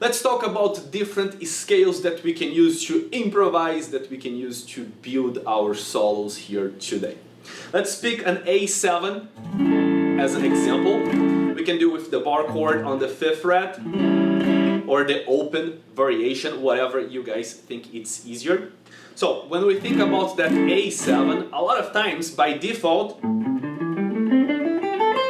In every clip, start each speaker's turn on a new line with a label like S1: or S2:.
S1: Let's talk about different scales that we can use to improvise, that we can use to build our solos here today. Let's pick an A7 as an example. We can do with the bar chord on the 5th fret or the open variation, whatever you guys think it's easier. So when we think about that A7, a lot of times by default,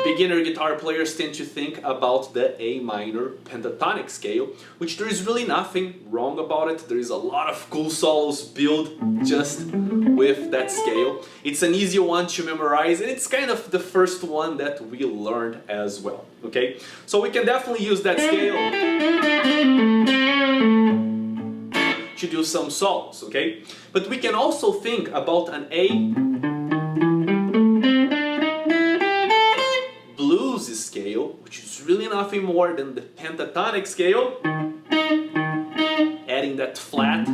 S1: beginner guitar players tend to think about the A minor pentatonic scale, which there is really nothing wrong about it. There is a lot of cool solos built just with that scale. It's an easy one to memorize, and it's kind of the first one that we learned as well, okay? So we can definitely use that scale to do some solos, okay? But we can also think about an A scale, which is really nothing more than the pentatonic scale, adding that flat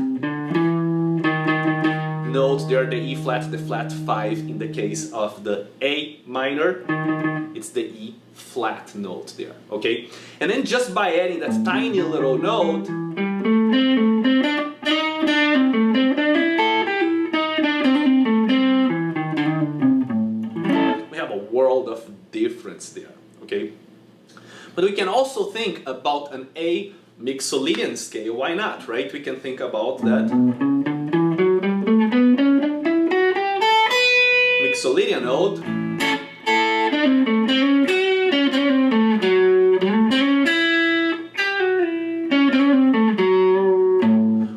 S1: note there, the E flat, the flat 5 in the case of the A minor, it's the E flat note there, okay? And then just by adding that tiny little note, we have a world of difference there. Okay, but we can also think about an A Mixolydian scale. Why not, right? We can think about that Mixolydian note,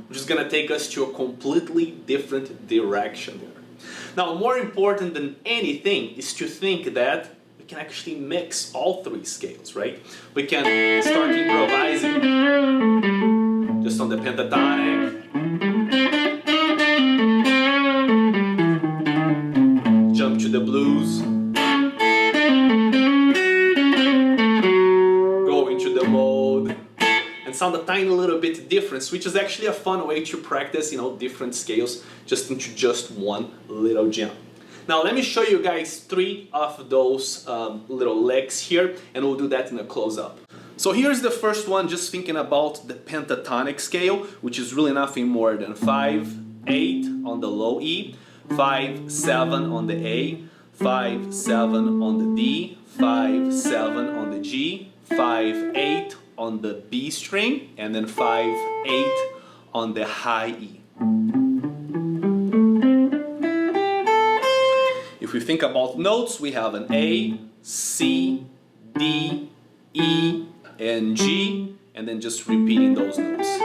S1: which is gonna take us to a completely different direction there. Now, more important than anything is to think that we can actually mix all three scales, right? We can start improvising just on the pentatonic, jump to the blues, go into the mode, and sound a tiny little bit different, which is actually a fun way to practice, different scales just into just one little jam. Now let me show you guys 3 of those little licks here, and we'll do that in a close-up. So here's the first one, just thinking about the pentatonic scale, which is really nothing more than 5, 8 on the low E, 5, 7 on the A, 5, 7 on the D, 5, 7 on the G, 5, 8 on the B string, and then 5, 8 on the high E. If we think about notes, we have an A, C, D, E, and G, and then just repeating those notes.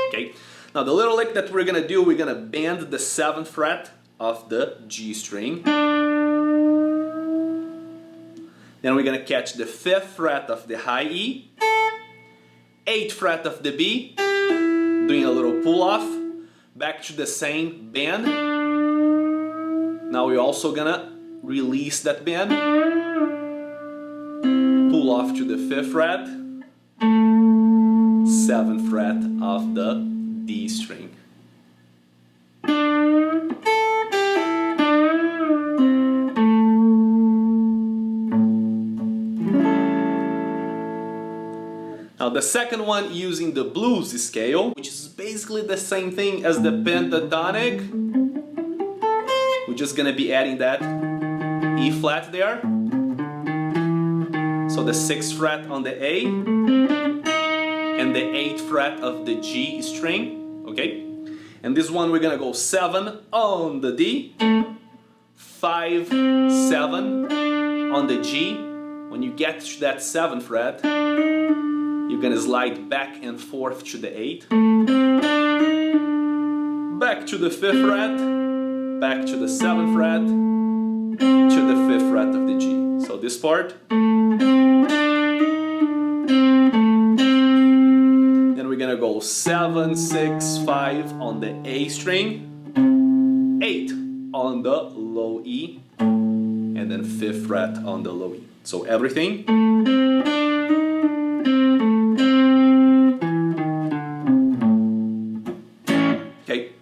S1: Okay? Now the little lick that we're gonna do, we're gonna bend the 7th fret of the G string. Then we're gonna catch the 5th fret of the high E, 8th fret of the B, doing a little pull off, back to the same bend. Now we're also gonna release that bend, pull off to the 5th fret, 7th fret of the D string. Now the second one using the blues scale, which is basically the same thing as the pentatonic. We're just gonna be adding that E flat there. So the 6th fret on the A and the 8th fret of the G string, okay? And this one we're gonna go 7 on the D, 5, 7 on the G. When you get to that 7th fret, you're gonna slide back and forth to the 8, back to the 5th fret, back to the 7th fret, to the 5th fret of the G. So this part. Then we're gonna go 7, 6, 5 on the A string, 8 on the low E, and then 5th fret on the low E. So everything. Okay.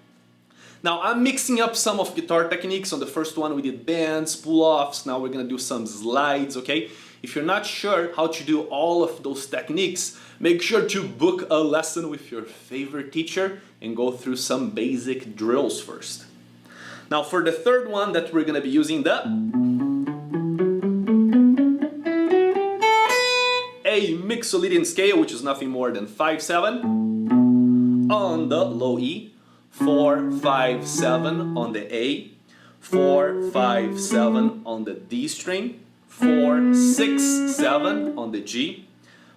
S1: Now I'm mixing up some of guitar techniques. On the first one we did bends, pull-offs, now we're gonna do some slides, okay? If you're not sure how to do all of those techniques, make sure to book a lesson with your favorite teacher and go through some basic drills first. Now for the third one that we're gonna be using the A Mixolydian scale, which is nothing more than 5/7 on the low E, 4/5/7 on the A, 4/5/7 on the D string, 4/6/7 on the G,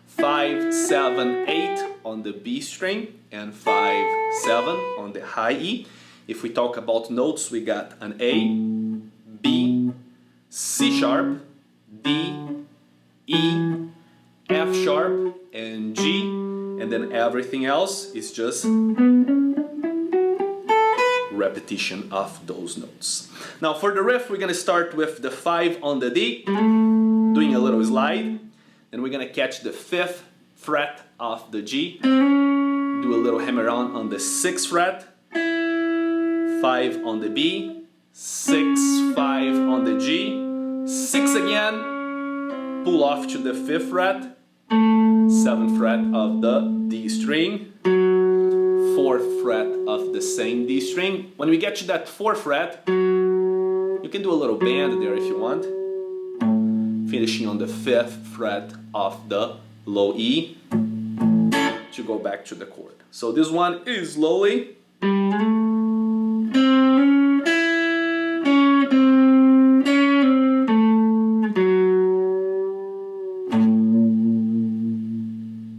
S1: 5/7/8 on the B string, and 5/7 on the high E. If we talk about notes, we got an A, B, C sharp, D, E, F sharp, and G, and then everything else is just repetition of those notes. Now for the riff, we're gonna start with the 5 on the D, doing a little slide, then we're gonna catch the 5th fret of the G, do a little hammer on the 6th fret, 5 on the B, 6, 5 on the G, 6 again, pull off to the 5th fret, 7th fret of the D string, 4th fret of the same D string. When we get to that 4th fret, you can do a little bend there if you want, finishing on the 5th fret of the low E to go back to the chord. So this one is slowly.